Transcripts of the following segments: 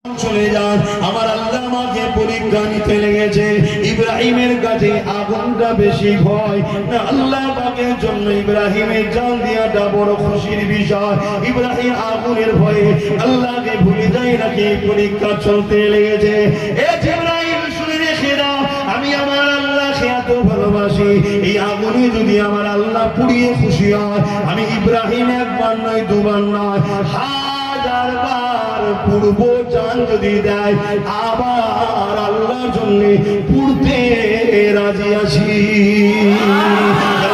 চলে যান। আমার আল্লাহ আমাকে পরীক্ষা নিতে লেগেছে। ইব্রাহিমের কাছে আগুনটা বেশি ভয় না আল্লাহ পাকের জন্য ইব্রাহিমের জান দেওয়াটা বড় খুশির বিষয়। ইব্রাহিম আগুনের ভয়ে আল্লাহকে ভুলে যায় নাকি পরীক্ষা চলতে লেগেছে। এ ইব্রাহিম শুনে রেখে দাও, আমি আমার আল্লাহকে এত ভালোবাসি, এই আগুনে যদি আমার আল্লাহ পুড়িয়ে খুশি হয়, আমি ইব্রাহিম একবার নয় দুবার নয় হাজার বার পূর্ব জান যদি দেয় আবার আল্লাহর জন্য পুড়তে রাজি আছি।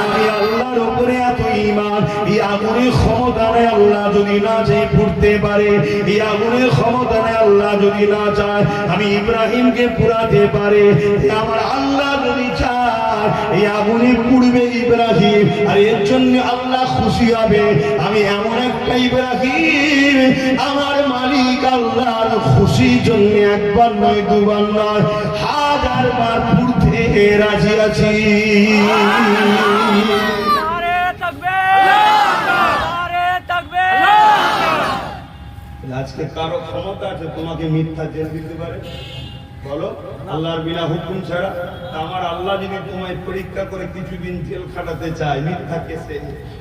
আমি আল্লাহর উপরে এত ঈমান, এই আগুনের ক্ষমতা নেই আল্লাহ যদি না চায় পুড়তে পারে, এই আগুনের ক্ষমতা নেই আল্লাহ যদি না চায় আমি ইব্রাহিমকে পুড়াতে পারে। আমার আল্লাহ যদি চায় এই আগুনে পুড়বে ইব্রাহিম, আর এর জন্য আল্লাহ খুশি হবে। আমি এমন একটা ইব্রাহিম আমার মালিক আল্লাহর খুশির জন্য একবার নয় দুবার নয় হাজার বার পুড়তে রাজি আছি। আজকে কারো ক্ষমতা আছে তোমাকে মিথ্যা জেল দিতে পারে? বলো, আল্লাহর বিনা হুকুম ছাড়া। আমার আল্লাহ যদি তোমায় পরীক্ষা করে কিছুদিন জেল খাটাতে চায় মিথ্যা কেসে,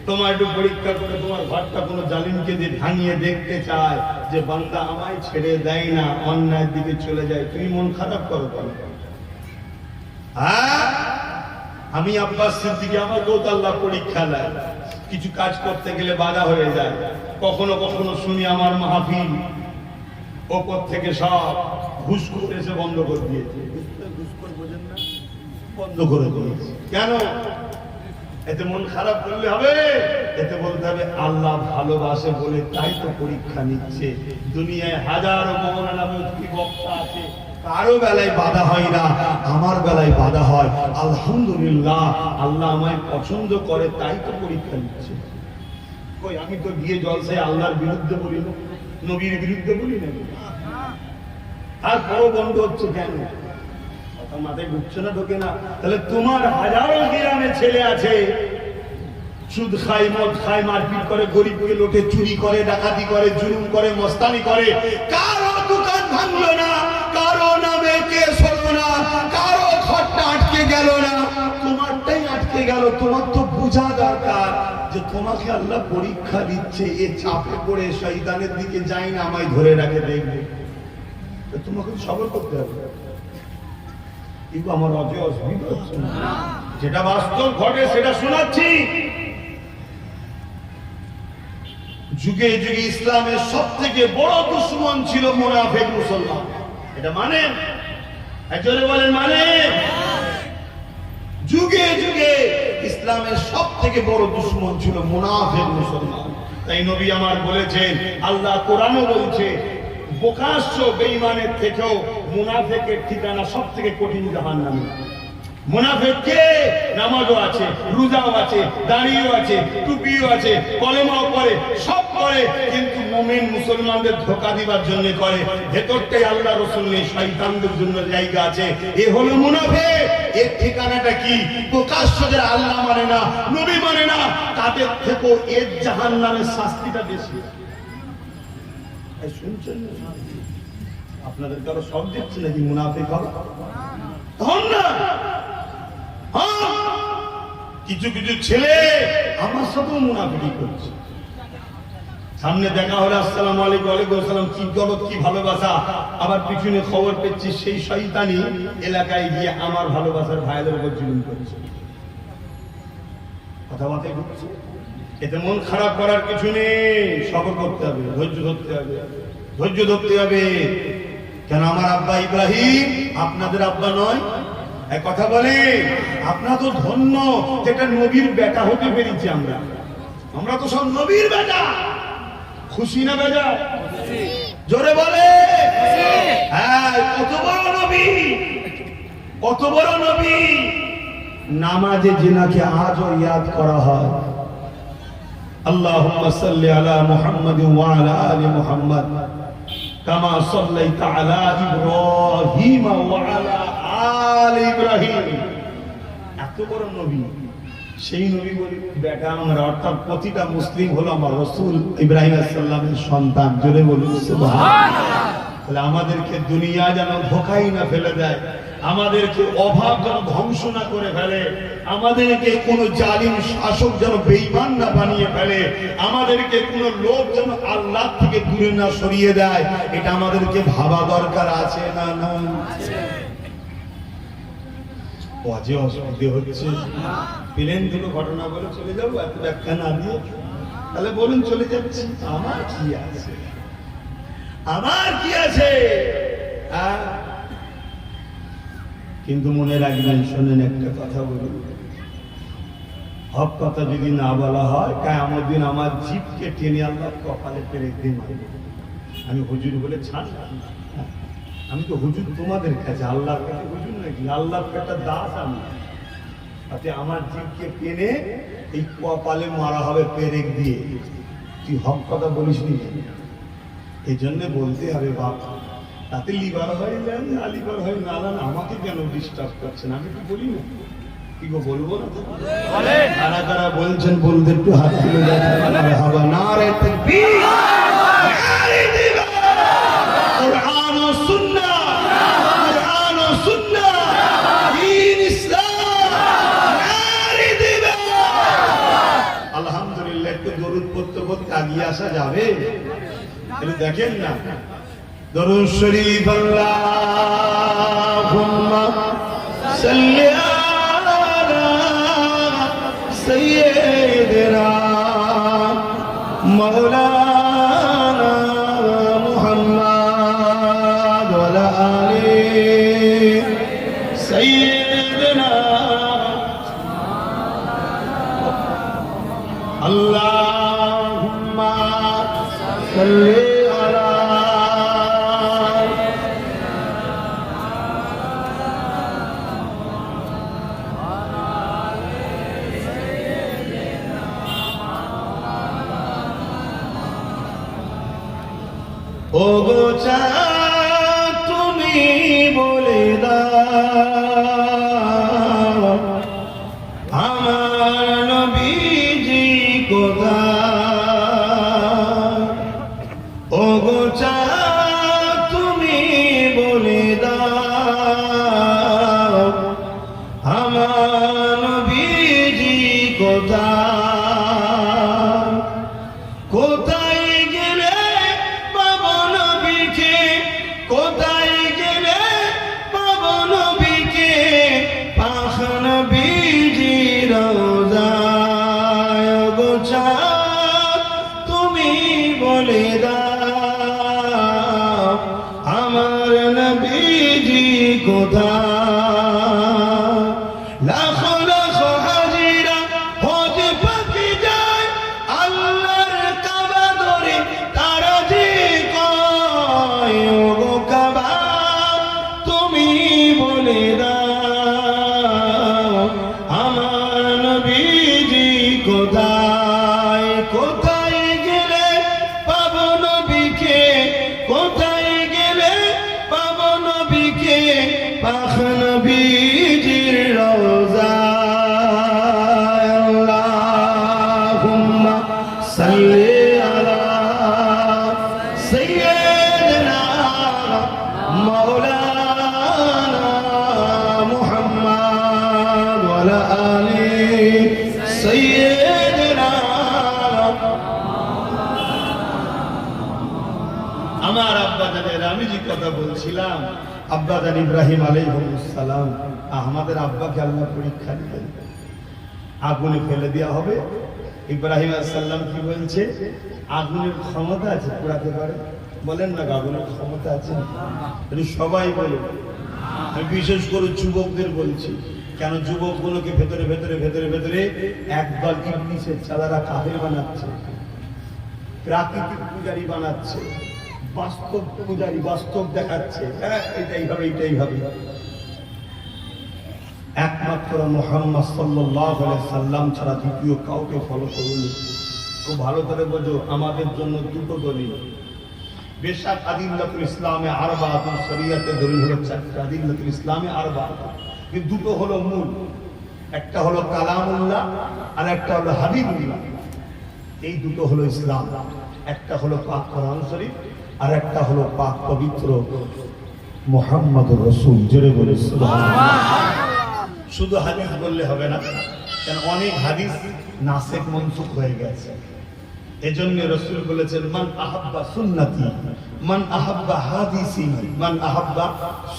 তোমার একটু পরীক্ষা করে তোমার ঘরটা কোনো জালিমকে দিয়ে ভাঙিয়ে দেখতে চায় যে বান্দা আমায় ছেড়ে দেয় না, অন্যায়ের দিকে চলে যায়, তুমি মন খারাপ করো কেন? হ্যাঁ, আমি আব্বাস সিদ্দিকী, আমাকেও তো আল্লাহ পরীক্ষা দেয়, কিছু কাজ করতে গেলে বাধা হয়ে যায়। কখনো কখনো শুনি আমার মাহফিল ওপর থেকে সব ঘুষখোর এসে বন্ধ করে দিয়েছে। ঘুষখোর বোঝেন না, বন্ধ করে দিয়েছে কেন? এতে মন খারাপ করলে হবে? এতে বলতে হবে আল্লাহ ভালোবাসে বলে তাই তো পরীক্ষা নিচ্ছে। দুনিয়ায় হাজারো মৌলানা মুফতি বক্তা আছে, কারো বেলায় বাধা হয় না, আমার বেলায় বাধা হয়। আলহামদুলিল্লাহ, আল্লাহ আমায় পছন্দ করে তাই তো পরীক্ষা নিচ্ছে। কই আমি তো গিয়ে জলসায় আল্লাহর বিরুদ্ধে বলি না, নবীর বিরুদ্ধে বলি না, আর বড় বন্ধ হচ্ছে কেন? কথা মাথায় ঢুকছে না, ঢোকে না। তাহলে তোমার হাজারো গ্রামে ছেলে আছে সুদ খায়, মদ খায়, মারপিট করে, গরিবকে লোটে, চুরি করে, ডাকাতি করে, জুলুম করে, মস্তানি করে, কারো দোকান ভাঙলো না, কারো নামে কেস হলো না, কারো ঘরটা আটকে গেল না, তোমারটাই আটকে গেল। তোমার তো বোঝা দরকার যে তোমাকে আল্লাহ পরীক্ষা দিচ্ছে, এ চাপে পড়ে শয়তানের দিকে যাই না, আমায় ধরে রাখে দেখবে। তোমাকে সবর করতে হবে। কিন্তু আমার অজয় অসুবিধা হচ্ছে না, যেটা বাস্তব ঘটে সেটা শোনাচ্ছি। যুগে যুগে ইসলামের সব থেকে বড় দুশ্মন ছিল মুনাফিক মুসলমান। এটা মানে একজনে বলেন মানে? যুগে যুগে ইসলামের সব থেকে বড় দুশ্মন ছিল মুনাফিক মুসলমান। তাই নবী আমার বলেছেন, আল্লাহ কোরআনও বলছে, প্রকাশ্য বেঈমানের থেকেও মুনাফিকের ঠিকানা সব থেকে কঠিন জাহান্নামে। মুনাফিক কে? নামাজও আছে, রোজাও আছে, দাড়িও আছে, টুপিও আছে, কলেমাও পড়ে, সব করে, কিন্তু মুমিন মুসলমানদের ধোঁকা দিবার জন্য করে। ভেতরটাই আল্লাহ রাসূল নেই, শয়তানদের জন্য জায়গা আছে। এ হলো মুনাফিক। এর ঠিকানাটা কি? প্রকাশ্য যারা আল্লাহ মানে না, নবী মানে না, তাদের থেকেও এর জাহান্নামের শাস্তিটা বেশি। শুনছেন আপনাদের কারো সব দিচ্ছে নাকি মুনাফিক হবে? তখন না কিছু কিছু ছেলে আমার সাথেও মুনাফিকি করছে। সামনে দেখা হলে আসসালামু আলাইকুম, ওয়ালাইকুম আসসালাম, কি জগৎ, কি ভালোবাসা, আবার পিছনে খবর পেয়েছি সেই শয়তানি এলাকায় গিয়ে আমার ভালোবাসার ভাইদের উপর জুলুম করছে। কথাবার্তা ঘুরছে। এতে মন খারাপ করার কিছু নেই, সবর করতে হবে, ধৈর্য ধরতে হবে, ধৈর্য ধরতে হবে। কেন আমার আব্বা ইব্রাহিম আপনাদের আব্বা নয়? এক কথা বলে, আপনারা তো ধন্য যেটা নবীর বেটা হতে পেরেছি। আমরা তো সব নবীর বেটা। খুশি না বেটা? জোরে বলে। হ্যাঁ, কত বড় নবী, কত বড় নবী। নামাজে জিনাকে আজও ইয়াদ করা হয়। আল্লাহুম্মা সাল্লি আলা মুহাম্মাদ ওয়া আলা আলি মুহাম্মাদ কামা সাল্লাইতা আলা ইব্রাহিম ওয়া আলা আলি ইব্রাহিম। এত বড় নবী, সেই নবী বলি বেটা আমরা, অর্থাৎ প্রতিটা মুসলিম হলো আমার রাসূল ইব্রাহিম আলাইহিস সালামের সন্তান। জোরে বলুন সুবহানাল্লাহ। তাহলে আমাদেরকে দুনিয়া যেন ধোকাই না ফেলে দেয়, আমাদেরকে অভাব যেন ধ্বংস না করে ফেলে, আমাদেরকে কোনো জালিম শাসক যেন বেঈমান না বানিয়ে ফেলে, আমাদেরকে কোনো লোক যেন আল্লাহ থেকে দূরে না সরিয়ে দেয়। এটা আমাদেরকে ভাবা দরকার আছে না? না, অজে অসুবিধে হচ্ছে। প্লেন দুটো ঘটনা বলে চলে যাবো, এত ব্যাখ্যা না দিয়ে? তাহলে বলুন চলে যাচ্ছি। আমার কি আছে, আমার কি আছে? কিন্তু মনে রাখবেন, শোনেন একটা কথা বলুন, হক কথা যদি না বলা হয়, কিয়ামত দিন আমার জিভকে টেনে আল্লাহ কপালে পেরে দিয়ে মারবে। আমি হুজুর বলে ছাড়লাম না, আমি তো হুজুর তোমাদের কাছে, আল্লাহর কাছে হুজুর নাকি? আল্লাহর একটা দাস আমি। তাতে আমার জিভকে টেনে এই কপালে মারা হবে পেরেক দিয়ে। তুই হক কথা বলিস নি, এই জন্য বলতে হবে বাপ। তাতে লিভার হয়ে যান, না লিভার হয়ে না, আমাকে কেন ডিস্টার্ব করছেন? আমি তো বলি না, কি গো বলবো না? কারা কারা বলছেন বলতে একটু হাত তুলে যাচ্ছে। হাবা নারে তাকবীর, নারে দিবা, কুরআন ও সুন্নাহ, কুরআন ও সুন্নাহ, দ্বীন ইসলাম, নারে দিবা। আলহামদুলিল্লাহ, একটু দরুদ পড়তে পড়তে আগিয়ে আসা যাবে? একটু দেখেন না, দরুদ শরীফ। আল্লাহুম্মা সাল্লি আলা সাইয়্যিদিনা মাওলানা মুহাম্মদ ওয়া আলা আলি সাইয়্যিদিনা। আল্লাহুম্মা সাল্লি ও গো চাঁদ, তুমি বলে দাও আমার নবীজি কোথায়? ও গো চাঁদ, তুমি বলে দাও আমার নবীজি কোথায়? কোথায় গেলে পাবো নবীকে? কোথায় গেলে পাবো নবীকে? পাখ নবীজির রওজায়। গো চাঁদ, তুমি বলে দাও আমার নবীজি কোথায়? লাখ লাখ হাজিরা হজ পাখি যায় আল্লাহর কাবা ধরে, তারা যে কয় ও গো কাবা, তুমি বলে দাও আমার নবীজি কোথায়? কোথায় গেলে পাবো নবীকে? কোথায় গেলে পাবো নবীকে? পাখ নবীজির রওজায়। আল্লাহুম্মা সাল্লি আলা সাইয়্যিদিনা মাওলানা মুহাম্মদ ওয়া আলা আলি সাইয়্যিদিনা। আমার আব্বাজানের, আমি যে কথা বলছিলাম, আব্বাজান ইব্রাহিম আলাইহিস সালাম, আমাদের আব্বাকে আল্লাহ পরীক্ষা দিলেন, আগুনে ফেলে দেওয়া হবে। ইব্রাহিম আলাইহিস সালাম কি বলছে? আগুনের ক্ষমতা আছে, পোড়াতে পারে? বলেন না, আগুনের ক্ষমতা আছে? সবাই বলে, আমি বিশেষ করে যুবকদের বলছি। কেন যুবকগুলোকে ভেতরে ভেতরে ভেতরে ভেতরে একদল ইবলিসের চালারা কাফের বানাচ্ছে, প্রাকৃতিক পূজারি বানাচ্ছে, বাস্তব পূজারি, বাস্তব দেখাচ্ছে, হ্যাঁ এটাই হবে, এটাই হবে। একমাত্র মুহাম্মদ সাল্লাল্লাহু আলাইহি সাল্লাম ছাড়া দ্বিতীয় কাউকে ফলো করুন। খুব ভালো করে বোঝো, আমাদের জন্য দুটো দলিল। বেশাক আদিল্লাতুল ইসলামে আরবাআতুন, শরীয়তে দলিল হলো চারটি। আদিল্লাতুল ইসলামে আরবাআতুন, এই দুটো হলো মূল। একটা হলো কালামুল্লাহ আর একটা হলো হাবিবুল্লাহ। এই দুটো হলো ইসলাম। একটা হলো পাক কোরআন শরীফ আর একটা হলো পাক পবিত্র মুহাম্মদুর রাসূল। জোরে বলে সুবহানাল্লাহ। শুধু হাদিস বললে হবে না, কারণ অনেক হাদিস নাসেখ মনসুখ হয়ে গেছে। এজন্য রাসূল বলেছেন, মান আহাব্বা সুন্নতি, মান আহাব্বা হাদিসি, মান আহাব্বা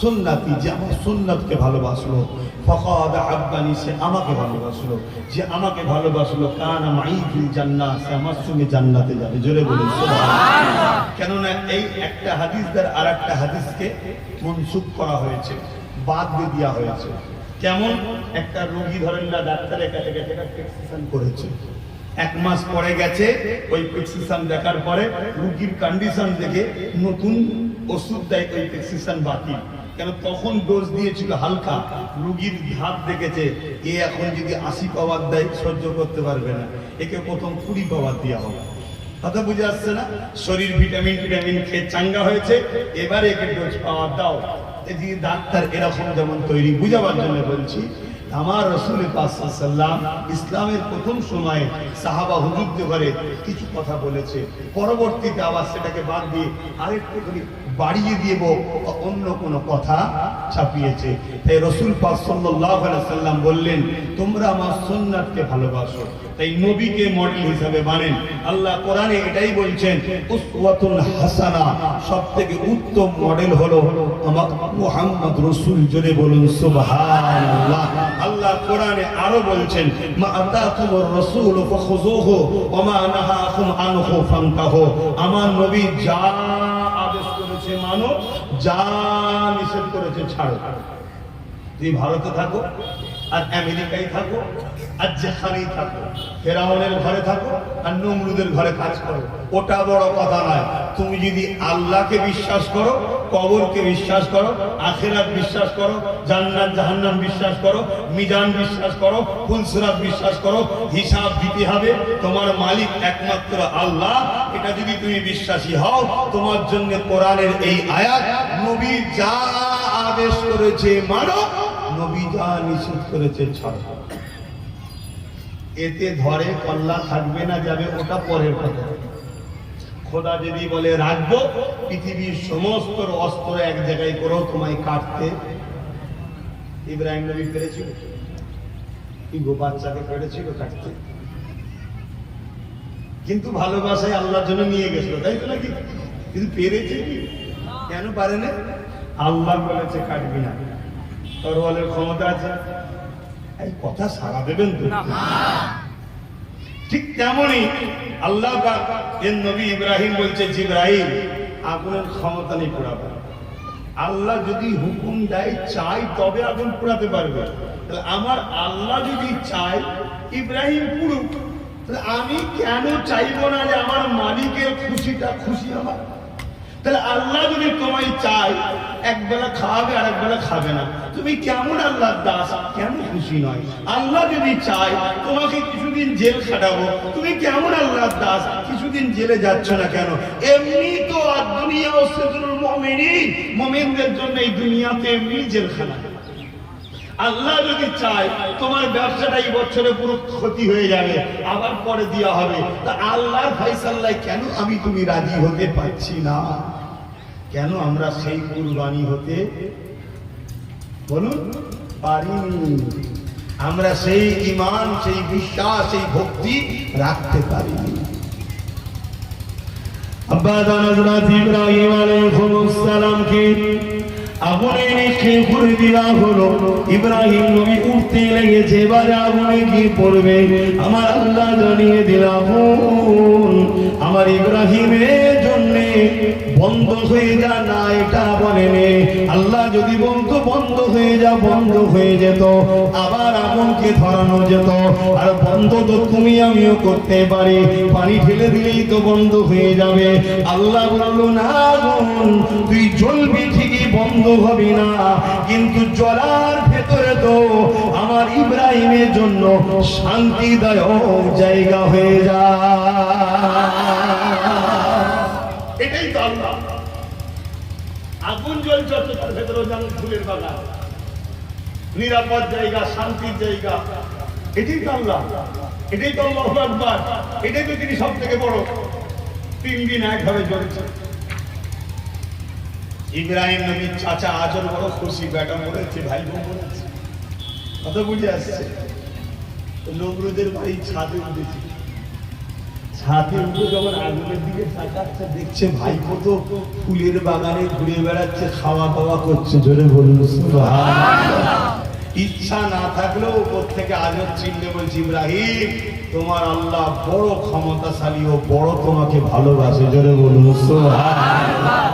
সুন্নতি, যে আমার সুন্নতকে ভালোবাসলো, ফাকাদ আহাব্বানি, সে আমাকে ভালোবাসলো, যে আমাকে ভালোবাসলো, কানা মাই ফিল জান্নাহ, সে আমার সঙ্গে জান্নাতে যাবে। জোরে বলুন সুবহানাল্লাহ। কেননা এই একটা হাদিস দ্বারা আর একটা হাদিসকে মনসুখ করা হয়েছে, বাদ দিয়ে দেওয়া হয়েছে। কেমন? একটা রোগী ধরেন না, ডাক্তারের কাছে গেছে, প্রেসক্রিপশন করেছে, 1 মাস পরে গেছে, ওই প্রেসক্রিপশন দেখার পরে রোগীর কন্ডিশন দেখে নতুন ওষুধ দেয়, ওই প্রেসক্রিপশন বাকি। কেন? তখন ডোজ দিয়েছিল হালকা, রোগীর ধাপ দেখেছে, এ এখন যদি 80 পাওয়ার দেয় সহ্য করতে পারবে না, একে প্রথম 20 পাওয়ার দেওয়া হবে। কথা বুঝে আসছে না? শরীর ভিটামিন খেয়ে চাঙ্গা হয়েছে, এবারে একে ডোজ পাওয়ার দাও। এই ডাক্তার এরকম যেমন তৈরি, বুঝাবার জন্য বলছি। আমার রাসূল পাক সাল্লাল্লাহু আলাইহি ওয়াসাল্লাম ইসলামের প্রথম সময়ে সাহাবা হুজুরদের ঘরে কিছু কথা বলেছে, পরবর্তীতে আবার সেটাকে বাদ দিয়ে আরেকটু করে বাড়িয়ে দিয়ে অন্য কোনো কথা ছাপিয়েছে। তাই রাসূল পাক সাল্লাল্লাহু আলাইহি ওয়াসাল্লাম বললেন, তোমরা আমার সুন্নাতকে ভালোবাসো, তাই নবীকে মডেল হিসাবে মানেন। আল্লাহ কোরআনে এটাই বলছেন, উসওয়াতুন হাসানা, সবথেকে উত্তম মডেল হলো আমার মুহাম্মদ রাসূল। জোরে বলুন সুবহানাল্লাহ। আল্লাহ কোরআনে আরো বলছেন, মা আতাকুমুর রাসূল ফাখুযুহু ওয়া মা নাহাকুম আনহু ফান্তাহু। আমার নবী যা আদেশ করেছে মানো, যা নিষেধ করেছে ছাড়ো। তুমি ভারতে থাকো আর আমেরিকায় থাকো আর যেখানেই থাকো, ফেরাউনের ঘরে থাকো আর নমরুদের ঘরে কাজ করো, ওটা বড় কথা নয়। তুমি যদি আল্লাহকে বিশ্বাস করো, কবরকে বিশ্বাস করো, আখিরাত বিশ্বাস করো, জান্নাত জাহান্নাম বিশ্বাস করো, মিজান বিশ্বাস করো, ফুলসিরাত বিশ্বাস করো, হিসাব দিতে হবে, তোমার মালিক একমাত্র আল্লাহ, এটা যদি তুমি বিশ্বাসী হও, তোমার জন্য কোরআনের এই আয়াত, নবী যা আদেশ করেছে মানো, নবী যা নিষেধ করেছে ছাড়ো। এতে ধরে কল্লা থাকবে না যাবে ওটা পরের কথা। খোদা যদি বলে রাখবো, পৃথিবীর সমস্ত অস্ত্র এক জায়গায় করেও তোমায় কাটতে, ইব্রাহিম নবী পেরেছিল? বাচ্চাকে পেরেছিল কাটতে? কিন্তু ভালোবাসায় আল্লাহর জন্য নিয়ে গেছিল, তাই তো নাকি? কিন্তু পেরেছে কি? কেন পারে না? আল্লাহ বলেছে কাটবি না, তরোয়ালের ক্ষমতা আছে। এই কথা সারা দেবেন তো? ঠিক তেমনই আল্লাহ এর নবী ইব্রাহিম বলছে, জিবরাইল আগুনের ক্ষমতা নেই পোড়াবে। আল্লাহ যদি হুকুম দেয়, চাই, তবে আগুন পোড়াতে পারবে। তাহলে আমার আল্লাহ যদি চায় ইব্রাহিম পুরুক, তাহলে আমি কেন চাইবো না যে আমার মালিকের খুশিটা খুশি আমার? তাহলে আল্লাহ যদি তোমায় চাই, একবেলা খাওয়াবে আর একবেলা খাবে না, তুমি কেমন আল্লাহর দাস? কেন খুশি নয়? আল্লাহ যদি চাই তোমাকে কিছুদিন জেল খাটাবো, তুমি কেমন আল্লাহর দাস? কিছুদিন জেলে যাচ্ছ না কেন? এমনি তো দুনিয়া ওয়াসিতুল মুমিনিন, মুমিনদের জন্য এই দুনিয়াতে এমনি জেলখানা। আল্লাহ যদি চায় তোমার ব্যবসাটা এই বছরে পুরো ক্ষতি হয়ে যাবে, আবার পরে দেওয়া হবে, তা আল্লাহর ফয়সালায় কেন আমি তুমি রাজি হতে পারছি না? কেন আমরা সেই কুরবানি হতে বলুন পারিনি? আমরা সেই ঈমান, সেই বিশ্বাস, সেই ভক্তি রাখতে পারিনি। আব্বা হযরত ইব্রাহিম আলাইহিস সালামকে আগুনে নিক্ষেপ করে দেওয়া হলো। ইব্রাহিম নবী উঠতে লেগেছে, এবারে আগুনে গিয়ে পড়বে। আমার আল্লাহ জানিয়ে দিল, আগুন আমার ইব্রাহিমের জন্য বন্ধ হয়ে যা না, এটা বলেনি। আল্লাহ যদি বলতো বন্ধ হয়ে যা, বন্ধ হয়ে যেত, আবার আগুনকে ধরানো যেত। আর বন্ধ তো তুমি আমিও করতে পারি, পানি ঢেলে দিলেই তো বন্ধ হয়ে যাবে। আল্লাহ বলল, না আগুন তুই জ্বলবি ঠিকই, বন্ধ হবি না, কিন্তু জ্বলার ভেতরে তো আমার ইব্রাহিমের জন্য শান্তিদায়ক জায়গা হয়ে যায়। এটাই তো আল্লাহ। আগুন জ্বলছে তার ভেতরে যেমন ফুলের বাগান, নিরাপদ জায়গা, শান্তির জায়গা। এটাই তো আল্লাহ, এটাই তো আল্লাহু আকবার, এটাই তো তিনি সব থেকে বড়। 3 দিন একভাবে জ্বলছে, ইব্রাহিম নবীর চাচা আজর বড় খুশি, বেটা মরেছে, ভাই বোন মরেছে, কথা বুঝে আসছে। নমরুদের বাড়ি ছাদে উঠেছে, ছাদে উঠে যখন আগুনের দিকে তাকাচ্ছে, দেখছে ভাইপো তো ফুলের বাগানে ঘুরে বেড়াচ্ছে, খাওয়া দাওয়া করছে। জোরে বলুন সুবহানাল্লাহ। ইচ্ছা না থাকলেও উপর থেকে আজর চিনলে বলছে, ইব্রাহিম তোমার আল্লাহ বড় ক্ষমতাশালী ও বড় তোমাকে ভালোবাসে। জোরে বলুন সুবহানাল্লাহ।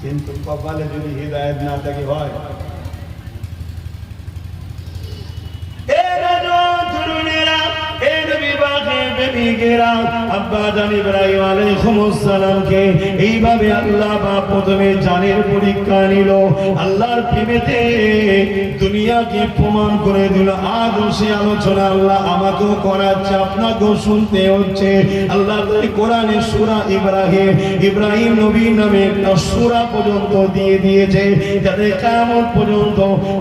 কিন্তু কপালে যদি হিদায়াত না থাকে হয়। এইভাবে আল্লাহ প্রথমে জানের পরীক্ষা নিল, আল্লাহর প্রেমেতে দুনিয়াকে প্রমাণ করে দিল। আজ সে আলোচনা আল্লাহ আমাকেও করাচ্ছে, আপনাকেও শুনতে হচ্ছে। আল্লাহ কোরআনে সূরা ইব্রাহিম নবী নামে একটা সূরা পর্যন্ত দিয়ে দিয়েছে, যাতে কিয়ামত পর্যন্ত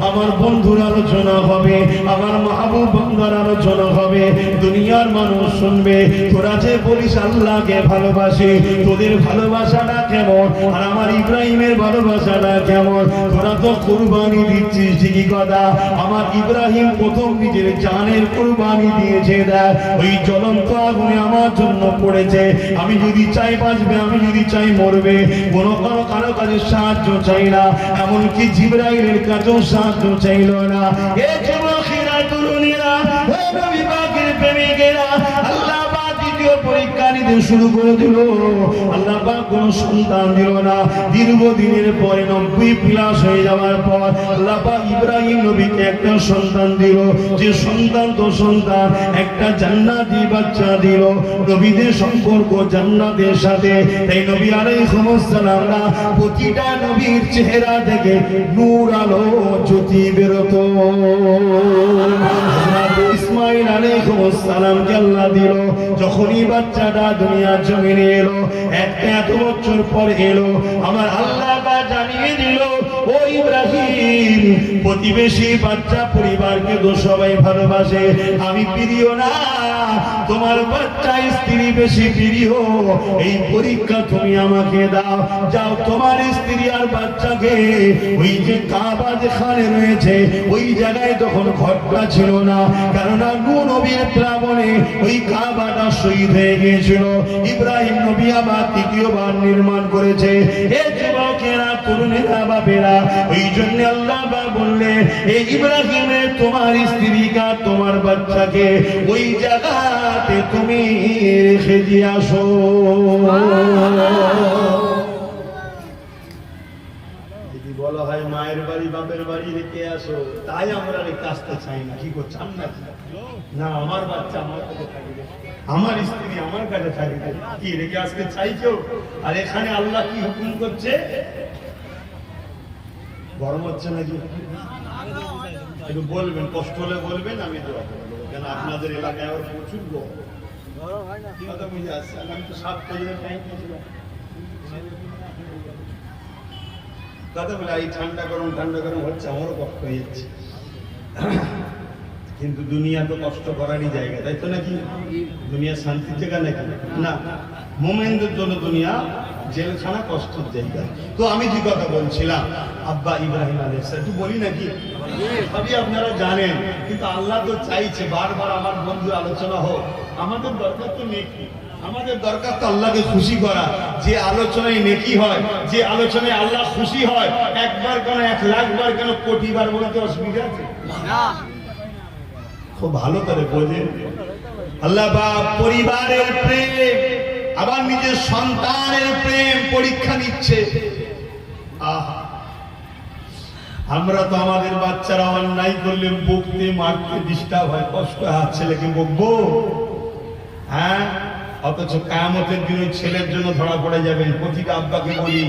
আমার বন্ধুর আলোচনা হবে, আমার মাহবুব বান্দার আলোচনা হবে, দুনিয়ার মানুষ শুনবে। তোরা যে বলিস আল্লাহকে ভালোবাসি, তোদের ভালোবাসাটা কেমন আর আমার ইব্রাহিমের ভালোবাসাটা কেমন? তোরা তো কুরবানি দিচ্ছিস ঠিকই কথা, আমার ইব্রাহিম প্রথম নিজের জানের কুরবানি দিয়েছে। দেখ ওই জ্বলন্ত আগুনে আমার জন্য পড়েছে। আমি যদি চাই বাঁচবে, আমি যদি চাই মরবে, কোনো কারো কাছে সাহায্য চাই না, এমনকি জিবরাইলের কাছেও সাহায্য চাইল না। এ যুবকেরা, তরুণীরা, হে নবী পাকের প্রেমিকেরা, আল্লাহ পরীক্ষা নিতে শুরু করে দিল। আল্লাহ পাক কোন সন্তান দিল না। দীর্ঘদিনের পরে 90+ হয়ে যাওয়ার পর আল্লাহ পাক ইব্রাহিম নবীকে একটা সন্তান দিল। যে সন্তান তো সন্তান, একটা জান্নাতি বাচ্চা দিল। নবীদের সম্পর্ক জান্নাতের সাথে, তাই নবী আলাইহিস সালাম প্রতিটা নবীর চেহারা থেকে নূর আলো জ্যোতি বেরোত। ইসমাইল আলাইহিস সালামকে আল্লাহ দিল। যখনই বাচ্চাটা দুনিয়ার জমিনে এলো, এত বছর পর এলো, আমার আল্লাহ জানিয়ে দিল, ও ইব্রাহিম, প্রতিবেশী বাচ্চা পরিবারকে তো সবাই ভালোবাসে, আমি প্রিয় না, তোমার বাচ্চা স্ত্রী বেশি প্রিয়। এই পরীক্ষা তুমি আমাকে দাও। যাও তোমার স্ত্রী আর বাচ্চাকে ওই যে কাবা যেখানে রয়েছে ওই জায়গায় তখন ঘরটা ছিল না, কেননা নূহ নবীর প্লাবনে ওই কাবাটা শহীদ হয়ে গিয়েছিল। ইব্রাহিম নবী আবার তৃতীয়বার নির্মাণ করেছে। এ যুবকেরা, তরুণেরা, বাপেরা, ওই জন্য আল্লাহ বললেন, এই ইব্রাহিমের তোমার স্ত্রীকা তোমার বাচ্চাকে ওই জায়গাতে তুমি রেখে দিয়ে আসো। যদি বলা হয় মায়ের বাড়ি বাপের বাড়ি রেখে আসো, তাই আমরা রেখে আসতে চাই না। কি করছাম না, আমার বাচ্চা আমার কাছে থাকবে, আমার স্ত্রী আমার কাছে থাকবে, কি রেখে আসতে চাই কেউ? আর এখানে আল্লাহ কি হুকুম করছে? গরম হচ্ছে নাকি? একটু বলবেন, কষ্ট হলে বলবেন, আমি দোয়া করবো, কেন আপনাদের এলাকায় আবার প্রচুর গরম। কথা বুঝে আসছে, আমি তো 7 কেজির টাইম দিয়েছিলাম। কথা বলে এই ঠান্ডা গরম হচ্ছে, আমারও কষ্ট হয়ে যাচ্ছে। কিন্তু দুনিয়া তো কষ্ট করারই জায়গা, তাই তো নাকি? দুনিয়া শান্তির জায়গা নাকি? না, মোমেনদের জন্য দুনিয়া জেলখানা, কষ্টের জায়গা। তো আমি যে কথা বলছিলাম, আব্বা ইব্রাহিম আলাইহিস সালাম, একটু বলি নাকি? সবই আপনারা জানেন, কিন্তু আল্লাহ তো চাইছে বারবার আমার বন্ধু আলোচনা হোক। আমাদের দরকার তো নেকি, আমাদের দরকার তো আল্লাহকে খুশি করা। যে আলোচনায় নেকি হয়, যে আলোচনায় আল্লাহ খুশি হয়, একবার কেন 1,00,000 বার কেন, কোটি বার বলতে অসুবিধা আছে? খুব ভালো করে বোঝেন। আল্লাহ বাপ পরিবারের প্রেম, আবার নিজের সন্তানের প্রেম পরীক্ষা নিচ্ছে। আমরা তো আমাদের বাচ্চারা অন্যায় করলে বকতে, মারতে ডিস্টার্ব হয়, কষ্ট হয়, ছেলেকে বকবো? হ্যাঁ, অথচ কিয়ামতের দিন ওই ছেলের জন্য ধরা পড়ে যাবেন। প্রতিটা আব্বাকে বলি,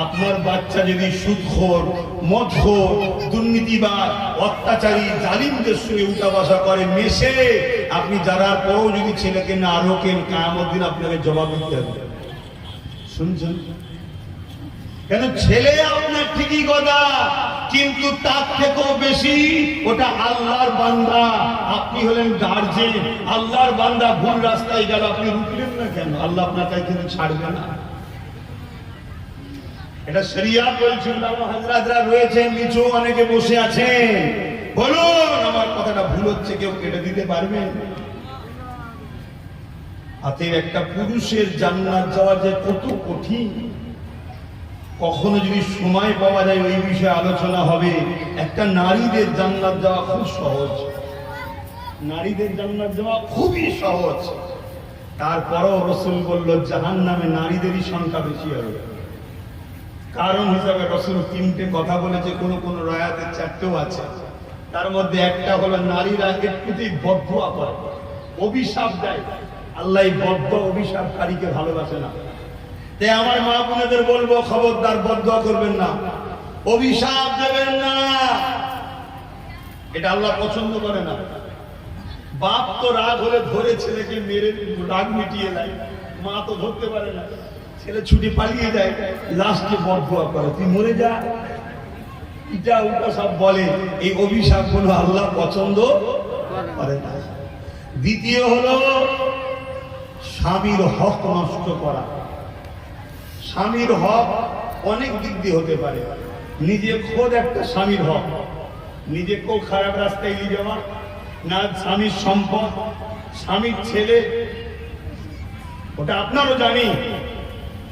আপনার বাচ্চা যদি সুদখোর, মদখোর, দুর্নীতিবাজ, অত্যাচারী, জালিমদের সঙ্গে উঠা বসা করে, মেশে, আপনি যারার পরও যদি ছেলেকে না রোকেন, কিয়ামতের দিন আপনাকে জবাব দিতে হবে। শুনছেন? কেন? ছেলে আপনার ঠিকই কথা, কিন্তু তার থেকেও বেশি ওটা আল্লাহর বান্দা। আপনি হলেন গার্জেন, আল্লাহর বান্দা ভুল রাস্তায় গেল, আপনি রুখলেন না কেন? আল্লাহ আপনার কাছে কিন্তু ছাড়বে না। এটা শরিয়াত বলছে। হাজরাতরা রয়েছেন, নিচু অনেকে বসে আছেন, বলুন আমার কথাটা ভুল হচ্ছে, কেউ কেটে দিতে পারবেন? অতএব একটা পুরুষের জান্নাত যাওয়া যে কত কঠিন, কখনো যদি সময় পাওয়া যায় ওই বিষয়ে আলোচনা হবে। একটা নারীদের জান্নাত যাওয়া খুব সহজ, নারীদের জান্নাত যাওয়া খুবই সহজ। তারপরও রাসূল বলল জাহান্নামে নারীদেরই সংখ্যা বেশি হবে। কারণ হিসাবে রাসূল তিনটে কথা বলেছে, কোন কোন রায়াতে চারটেও আছে। তার মধ্যে একটা হলো নারীরা একটুতেই বদদুয়া করে, অভিশাপ দেয়। আল্লাহ বদদুয়া অভিশাপকারীকে ভালোবাসে না। তাই আমার মা বোনেদের বলবো, খবরদার বদদুয়া করবেন না, অভিশাপ দেবেন না, এটা আল্লাহ পছন্দ করে না। বাপ তো রাগ হলে ধরে ছেলেকে মেরে রাগ মিটিয়ে দেয়, মা তো ধরতে পারে না, ছেলে ছুটে পালিয়ে যায়, লাস্টে বদদুয়া করে তুই মরে যা, এটা ওটা সব বলে। এই অভিশাপ গুলো আল্লাহ পছন্দ করে না। দ্বিতীয় হলো স্বামীর হক নষ্ট করা। স্বামীর হক অনেক দিক দিয়ে হতে পারে। নিজে খোদ একটা স্বামীর হক, নিজেকেও খারাপ রাস্তায় নিয়ে যাওয়া, না স্বামীর সম্পদ, স্বামীর ছেলে, ওটা আপনারও জানি,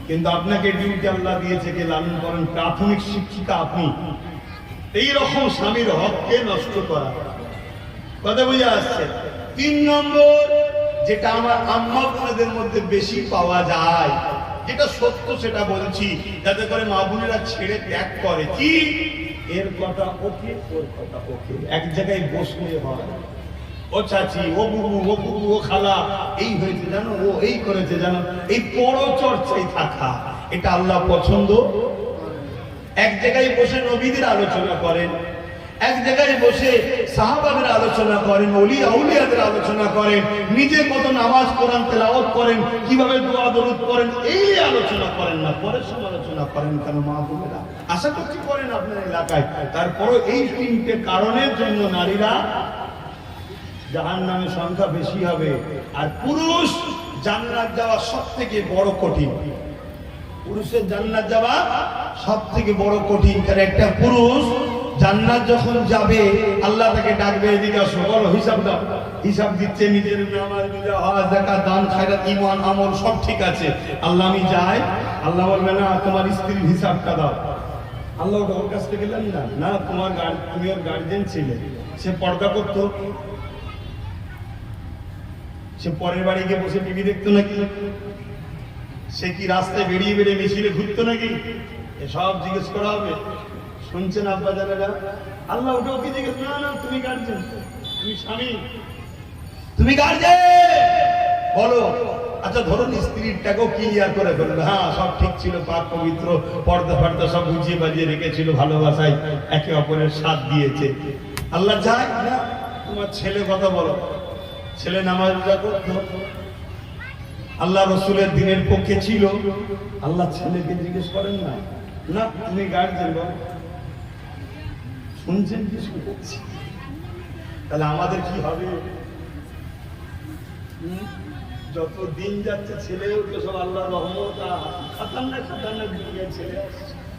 কিন্তু আপনাকে ডিউটি আল্লাহ দিয়েছে কে লালন করেন, প্রাথমিক শিক্ষিকা আপনি। এইরকম স্বামীর হককে নষ্ট করা, কথা বুঝে আসছে। 3 নম্বর, যেটা আমার আম্মা বোনেদের মধ্যে বেশি পাওয়া যায়, যেটা সত্য সেটা বলছি, যাতে করে মা বোনেরা ছেড়ে ত্যাগ করে, কি এর কথা ওকে, ওর কথা ওকে, এক জায়গায় বসলে হয়। ও চাচি, ও বুবু, ও বুবু, ও খালা, এই হয়েছে জানো, ও এই করেছে জানো, এই পরচর্চায় থাকা, এটা আল্লাহ পছন্দ। এক জায়গায় বসে নবীদের আলোচনা করেন, এক জায়গায় বসে সাহাবাদের আলোচনা করেন, ওলিয়া আউলিয়াদের আলোচনা করেন, নিজে কত নামাজ কোরআন তেলাওয়াত করেন, কিভাবে দোয়া দরুদ করেন, এই আলোচনা করেন না, পরে সমালোচনা করেন কেন? মা বোনেরা আশা করছি করেন আপনার এলাকায়। তারপরও এই 3টে কারণের জন্য নারীরা জাহান্নামের সংখ্যা বেশি হবে। আর পুরুষ জান্নাত যাওয়া সবথেকে বড় কঠিন, পুরুষের জান্নাত যাওয়া সবথেকে বড় কঠিন। কারণ একটা পুরুষ জান্নাত যখন যাবে, আল্লাহ তাকে ডাকবে, এদিকে আসো, বলো হিসাব দাও। হিসাব দিচ্ছে, নিজের নামাজ, রোজা, হজ, যাকাত, দান, খায়রাত, ঈমান, আমল সব ঠিক আছে, আল্লাহ আমি যাই। আল্লাহ বলবে না, তোমার স্ত্রীর হিসাবটা দাও। আল্লাহ ওর কাছ থেকে গেলেন না, না তোমার তুমি ওর গার্জেন ছিলে, সে পর্দা করতো, সে পরের বাড়ি গিয়ে বসে টিভি দেখতো নাকি, সে কি রাস্তায় বেরিয়ে বেরিয়ে মিছিলে ঘুরতো নাকি, এসব জিজ্ঞেস করা হবে। শুনছেন আব্বা জানেরা? আল্লাহ ওটা ওকে জিজ্ঞেস, না না তুমি গার্জেন, তুমি স্বামী, তুমি গার্জেন, বলো। আচ্ছা ধরুন স্ত্রীরটাকেও ক্লিয়ার করে ফেলবে, হ্যাঁ সব ঠিক ছিল, পাক পবিত্র, পর্দা ফর্দা সব বুঝিয়ে বাজিয়ে রেখেছিল, ভালোবাসায় একে অপরের সাথ দিয়েছে। আল্লাহ চায় না, তোমার ছেলে কথা বলো, ছেলে নামাজ রোজা করতো, আল্লাহ রসুলের দিনের পক্ষে ছিল, আল্লাহ ছেলেকে জিজ্ঞেস করেন না, না তুমি গার্জেন বলো। শুনছেন কি শুনছি? তাহলে আমাদের কি হবে? যত দিন যাচ্ছে ছেলেও তো সব আল্লাহ রহমত, খাতারনাক খাতারনাক দুনিয়া ছেলে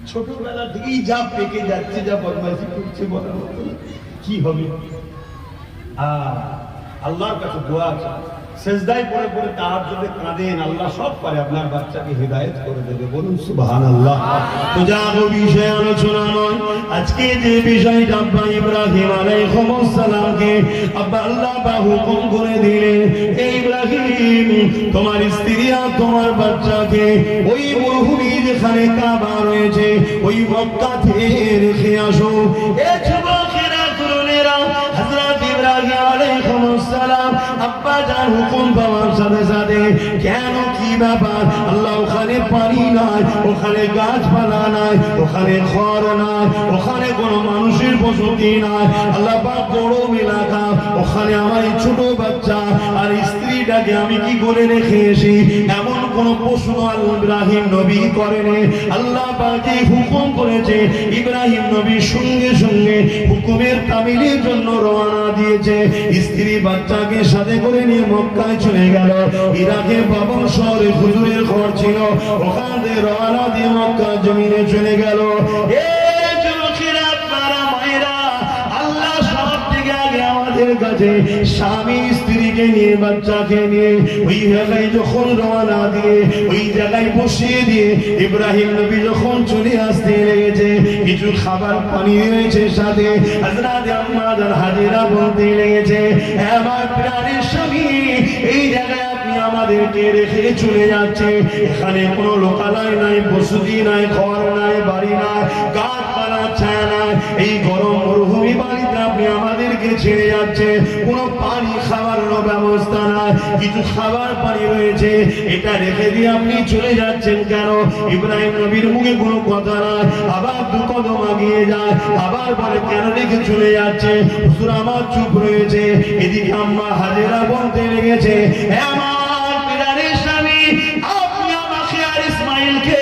ছোটবেলা থেকেই যা পেকে যাচ্ছে, যা বদমাইশি করছে, বলার মতো কি হবে? আল্লাহর কাছে দোয়া আছে, সেজদায় পড়ে পড়ে তাহাজ্জুদে কাঁদেন, আল্লাহ সব পারে আপনার বাচ্চাকে হেদায়েত করে দেবে, বলুন সুবহানাল্লাহ। তো যার বিষয়ে আলোচনা নয়, আজকে যে বিষয়টা আব্বা ইব্রাহিম আলাইহিস সালামকে আব্বা আল্লাহ হুকুম করে দিলেন, এই ইব্রাহিম তোমার স্ত্রী আর তোমার বাচ্চাকে ওই মরুভূমি যেখানে কাবা রয়েছে ওই মক্কাতে রেখে আসো। এ যুবকেরা, তরুণেরা, হযরত ইব্রাহিম আলাইহিস সালাম আব্বা যার হুকুম পাওয়ার সাথে সাথে, কেন কি ব্যাপার, আল্লাহ ওখানে পানি নাই, ওখানে গাছপালা নাই, ওখানে খড় নাই, ওখানে কোনো মানুষের বসতি নাই, আল্লাহ পাক বড় এলাকা, ওখানে আমার ছোট বাচ্চা আর স্ত্রীটাকে আমি কি করে রেখে এসি? এমন কোন প্রশ্ন ইব্রাহিম নবী করেনি। আল্লাহ পাক হুকুম করেছে, ইব্রাহিম নবী সঙ্গে সঙ্গে হুকুমের তামিলের জন্য রওনা রওনা দিয়েছে স্ত্রী বাচ্চাকে সাথে করে নিয়ে মক্কায় চলে গেল ইরাকে বাবন শহরে হুজুরের ঘর ছিল ওখান থেকে রওনা দিয়ে মক্কা জমিনে চলে গেল কাছে স্বামী স্ত্রীকে নিয়ে বাচ্চাকে নিয়ে ওই জায়গায় যখন রওনা দিয়ে ওই জায়গায় বসিয়ে দিয়ে ইব্রাহিম নবী যখন চলে আসতে লেগেছে কিছু খাবার পানি রয়েছে সাথে হযরত আম্মা জান হাজেরা বলতে লেগেছে আমার প্রাণের স্বামী এই জায়গায় আপনি আমাদেরকে রেখে চলে যাচ্ছে এখানে কোনো লোকালয় নাই বসতি নাই ঘর নাই বাড়ি নাই গাছপালা ছায়া নাই এই গরম মরুভূমি বাড়িতে আপনি আমাদেরকে ছেড়ে যাচ্ছে কোনো পানি খাওয়ার ব্যবস্থা নাই কিছু খাবার পানি রয়েছে এটা রেখে দিয়ে আপনি চলে যাচ্ছেন কেন ইব্রাহিম নবীর মুখে কোনো কথা নাই আবার দু কদম এগিয়ে যায় আবার বলে কেন রেখে চলে যাচ্ছে হুজুর আমার চুপ রয়েছে এদিকে আম্মা হাজেরা বলতে লেগেছে আমার প্রাণের স্বামী আপনি আমাকে আর ইসমাইলকে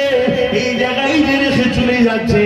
এই জায়গায় রেখে চলে যাচ্ছে